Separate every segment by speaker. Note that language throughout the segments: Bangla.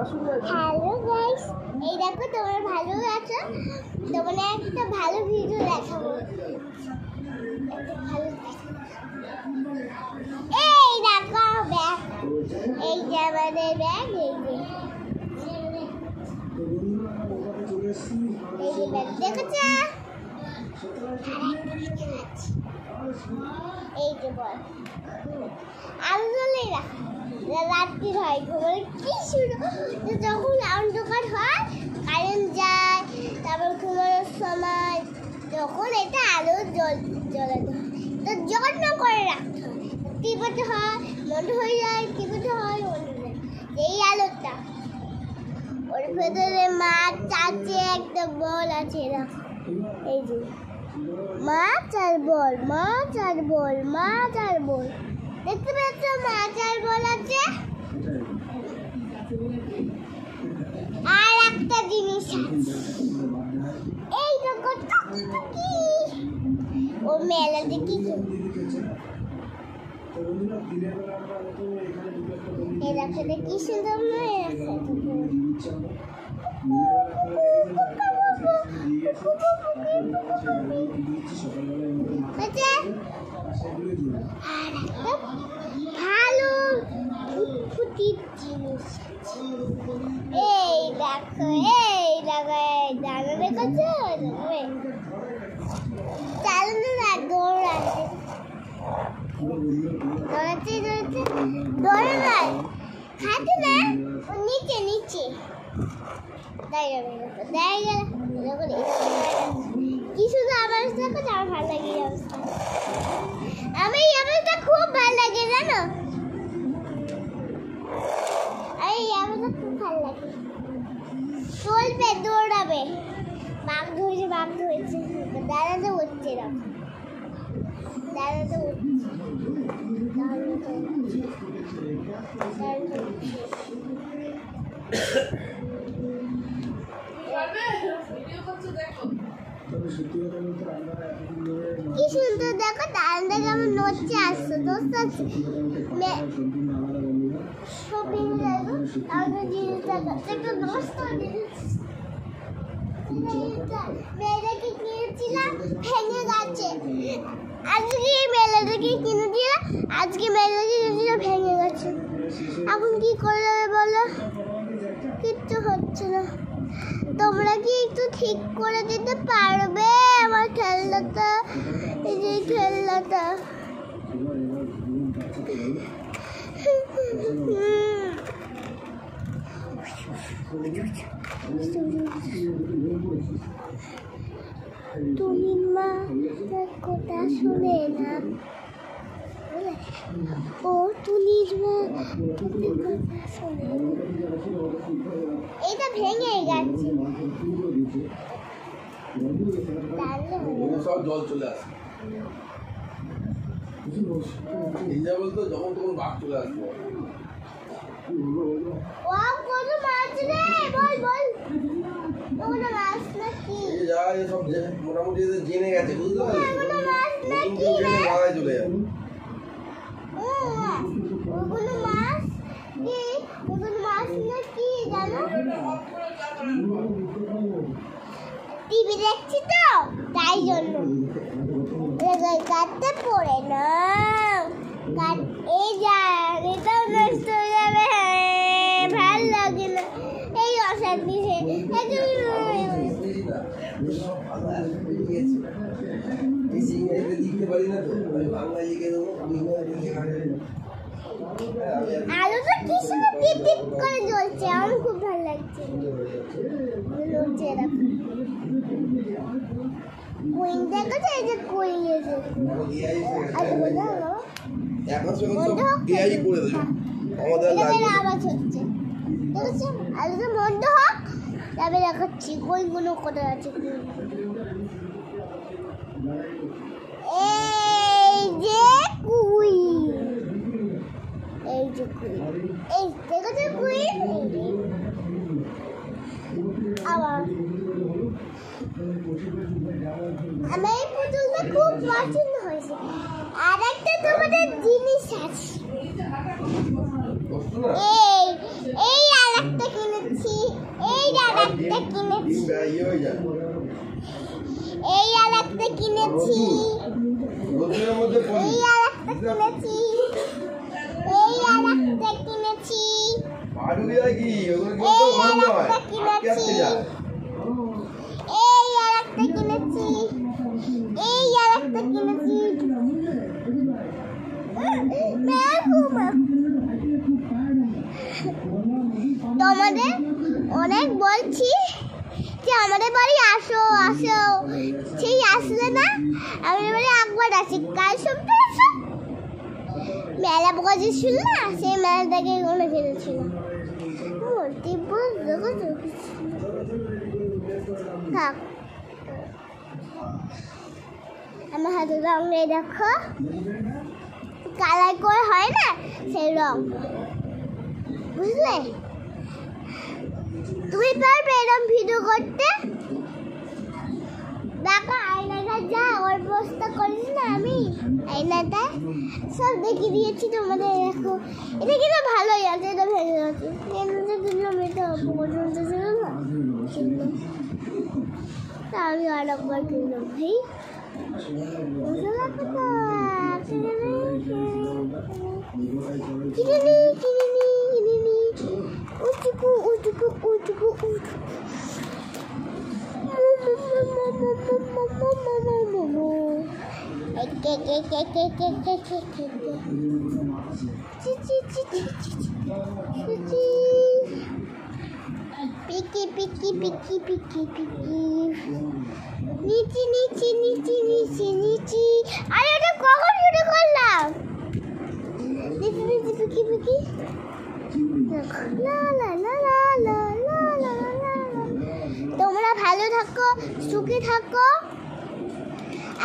Speaker 1: হ্যালো গাইস, এই দেখো তোমরা ভালো আছো? তোমরা একটা ভালো ভিডিও দেখাবো। এই দেখো ব্যাগ, এই যে আমাদের ব্যাগ, এই যে ব্যাগ দেখেছো? এই যে বল আলো জ্বলে রাখা রাত্রি হয়, ঘুমালে কি শুরু যখন অন্ধকার হয়, কারেন্ট যায়, তারপর ঘুমানোর সময় তখন এটা আলো জ্বলাতে হয়, তো যত্ন করে রাখতে হয়। টিপাতে হয়, বন্ধ হয়ে যায়, টিপাতে হয়, বন্ধ হয়ে যায়। এই আলোটা ওর ভেতরে মাছ আছে, একটা বল আছে, দেখো এই যে মাছ আর বল, মাছ আর বল, মাছ আর বল, দেখতে পাচ্ছ? মাছ আর বল আছে, আর একটা জিনিস আছে, এই দেখো টুকটুকি, ও মেলাতে কি এই রাস্তাটা কি সুন্দর নয়? ভালো ফুটির জিনিস এই দেখো, এই দেখো, জানো দেখেছো? চালানো না, দৌড়াচ্ছে, দৌড়াচ্ছে, দৌড়াচ্ছে, দৌড়ে নয়, খাতে না, নিচে নিচে কি শুধু আবার দেখো, আমার ভালো লাগে এই অবস্থা। আমি এই অবস্থা খুব ভালো লাগে, জানো? এই অবস্থা খুব ভালো লাগে, চলবে, দৌড়াবে, বাঘ ধরেছে, বাঘ ধরেছে, দাঁড়াতে উঠছে, দাঁড়াতে উঠছে, কি সুন্দর দেখো, দাঁড়াতে কেমন নড়ছে, আসছে, দোস্ত আছে, শপিং দেখো, তারপর জিনিস দেখো, একটা দোস্ত মেয়েটাকে কিনেছিলাম, ভেঙে গেছে, আজকে মেয়েটাকে কিনেছিলাম, আজকে মেয়েটাকে কিনেছিলাম, ভেঙে গেছে, এখন কি করবে বলো? কিচ্ছু হচ্ছে না। তোমরা কি একটু ঠিক করে দিতে পারবে আমার খেলনাটা? এই যে খেলনাটা তুমি মা কথা শুনে না, ও তুলির মা কথা শুনে, এটা ভেঙে গেছে,
Speaker 2: সব জল চলে আসে, বলতো যখন তখন বাঘ চলে আসবে।
Speaker 1: কত মাছ রে, বল বল, ওগুলো মাছ নাকি?
Speaker 2: সব মোটামুটি জেনে গেছে, বুঝতে পারলি?
Speaker 1: ওগুলো মাছ নাকি?
Speaker 2: মাথায় চলে যাবে,
Speaker 1: ওগুলো মাছ কি? ওগুলো মাছ নাকি জানো? টিভি দেখছি তো, তাই জন্য কাটতে পড়ে না, এই যা, এটাও নষ্ট হয়ে যাবে, ভাল লাগে না, এই অশান্তি আলোটা কি সুন্দর টিপ টিপ করে জ্বলছে, আমার খুব ভালো লাগছে, নড়ছে এরকম। কুইন দেখেছো? এই যে কুইন এসে আওয়াজ হচ্ছে, দেখেছো? আলোটা বন্ধ হোক, তবে দেখাচ্ছি কুইনগুলো কোথায় আছে। এই যে কুইন, এই যে কুইন, এই দেখেছো কুইন? আবার আমার এই পুতুলটা খুব পছন্দ হয়েছে। আর একটা তোমাদের জিনিস আছে, এই আর একটা কিনে একটা কিনেছি,
Speaker 2: ইয়ে হয়ে যায়
Speaker 1: এই আর একটা কিনেছি,
Speaker 2: রোদের মধ্যে পড়ি
Speaker 1: এই আর একটা কিনেছি, এই আর একটা কিনেছি,
Speaker 2: বাড়ি যায় কি ওগুলো কিন্তু গরম হয় আটকে আটকে যায়
Speaker 1: এই আর একটা কিনেছি, এই আর একটা কিনেছি। তোমাদের অনেক বলছি যে আমাদের বাড়ি আসো আসো, সেই আসলে না। আমাদের বাড়ি একবার আসি, কাল সপ্তাহে আসো। মেলা বসে ছিল না, সেই মেলাটাকে কোনো খেলেছিল। থাক, আমার হাতে রং নেই, দেখো কালার করে হয় না সেই রং, বুঝলে? তুমি পারবে এরকম ভিডিও করতে? দেখো আয়নাটা যা অবস্থা করিস না, আমি আয়নাটা সব দেখিয়ে দিয়েছি তোমাদের। দেখো এটা কিন্তু ভালোই আছে, এটা ভালো আছে। কিনলাম এটা পর্যন্ত ছিল না, তা আমি আর একবার কিনলাম ভাই। পিকি পিকি পিকি পিকি পিকি, নিচি নিচি নিচি নিচি নিচি। আরে ওটা কখন শুরু করলাম? নিচি নিচি পিকি পিকি, লা লা লা লা লা লা লা লা। তোমরা ভালো থাকো, সুখে থাকো,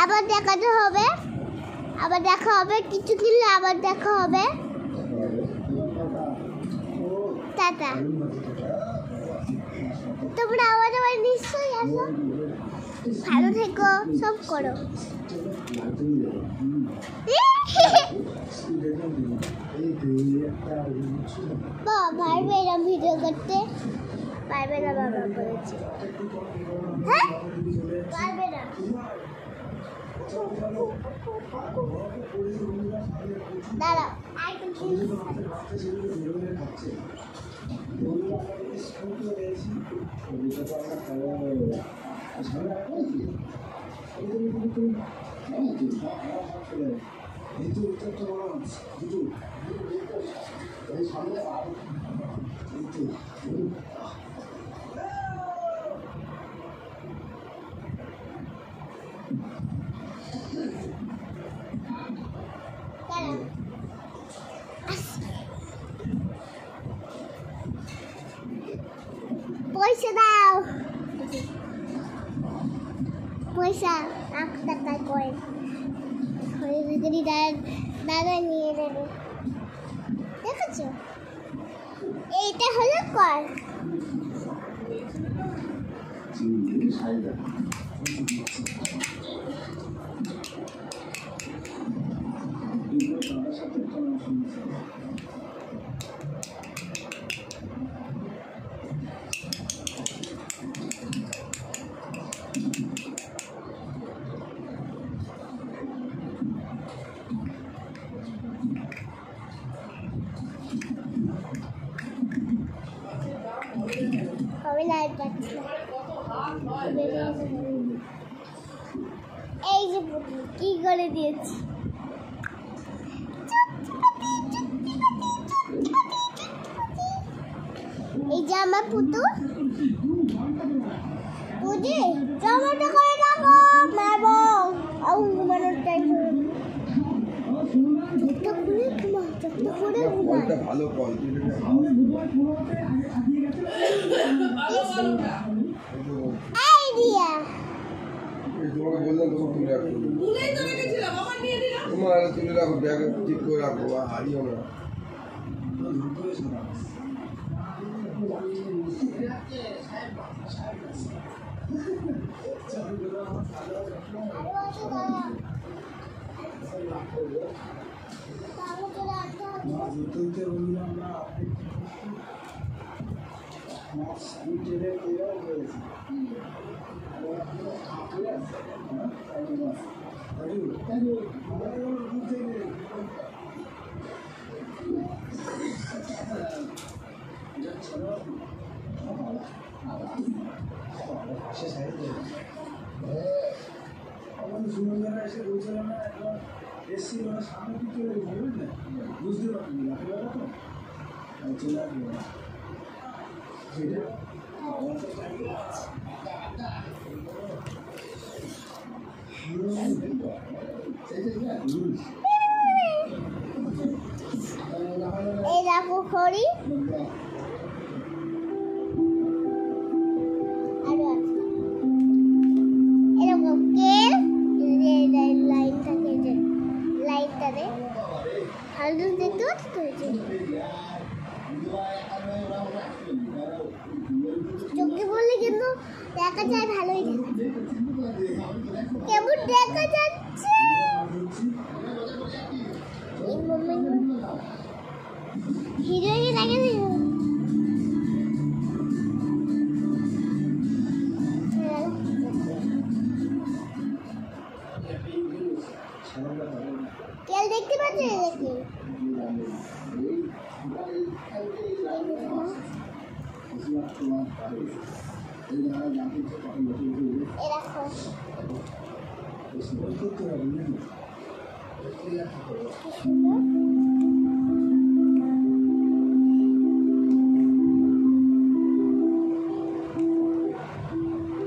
Speaker 1: আবার দেখাতে হবে, আবার দেখা হবে, কিছু কিনলে আবার দেখা হবে। টাটা। তোমরা আমাদের বাড়ি নিশ্চয়ই আসো, ভালো থেকো, সব করো। পারবে এরকম ভিডিও করতে? পারবে না, বাবা বলেছে। হ্যাঁ পারবে না। দাঁড়াও, পয়সা দাও, পয়সা 1 টাকা কয়েন। দাদা নিয়ে দেবে, দেখেছো? এইটা হলো কর। এই যে কি করে দিয়েছি, এই যে আমার পুতু বুঝি টমেটো করে রাখো, মারবো ঘুমানোর টাইম
Speaker 2: ভালো কল
Speaker 1: আইডিয়া।
Speaker 2: তোমাকে বললাম তখন তুলে রাখো, তোমার তুলে রাখো, ব্যাগে ঠিক করে রাখো, হারিও না।
Speaker 3: সুন্দর এসে বলছিল না একবার এসছি মানে সামনে কি চলে গেছে বুঝলেন বুঝতে পারছি না তো চলে আসবে
Speaker 1: এই দেখো খড়ি এরকম কেল লাইন থাকে যে লাইনটাতে হালকা দেখতে পাচ্ছ তো চোখে বললে কিন্তু দেখা যায় ভালোই কেমন দেখা যাচ্ছে হিরোইনে দেখা যায় কেল দেখতে পাচ্ছি দেখি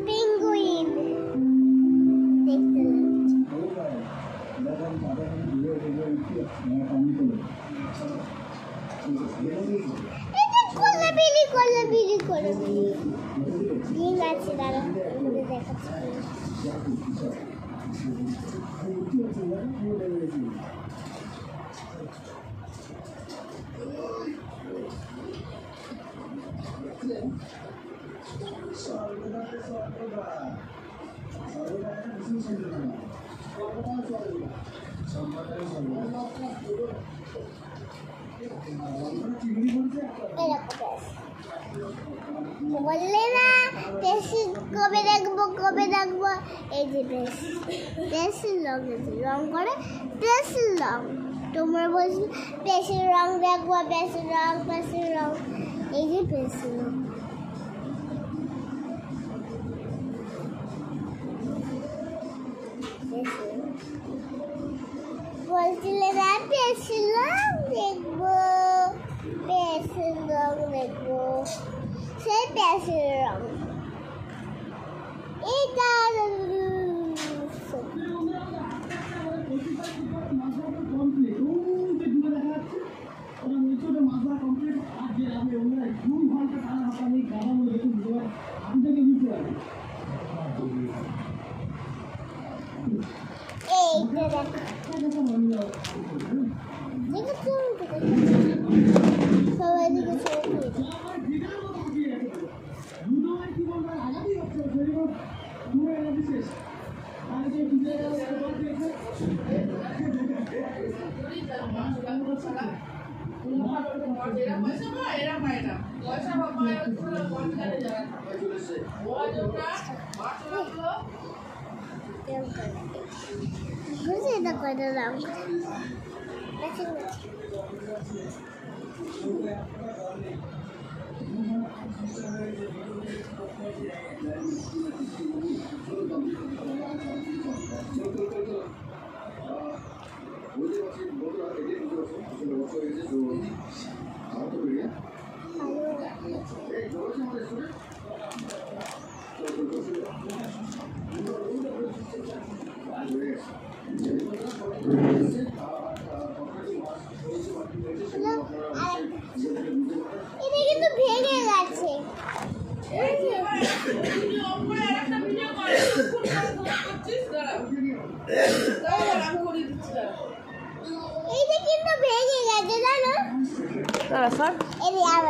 Speaker 1: পেঙ্গুইন দেখতে কলাবিলি ডিম আছে দাঁড়া দেখাচ্ছি বললে না বেশি কবে দেখবো এই যে বেশি রং করে বেশি রং তোমরা বলছি বেশি রং দেখবো বেশি রং এই যে বেশি রং বলছিলে না বেশি রং দেখবো সেই বেশি রং এটা সবাই দিকে এটা করে দাম এটা কিন্তু ভেঙে গেছে। এইটা কিন্তু ভেঙে গেছে জানো।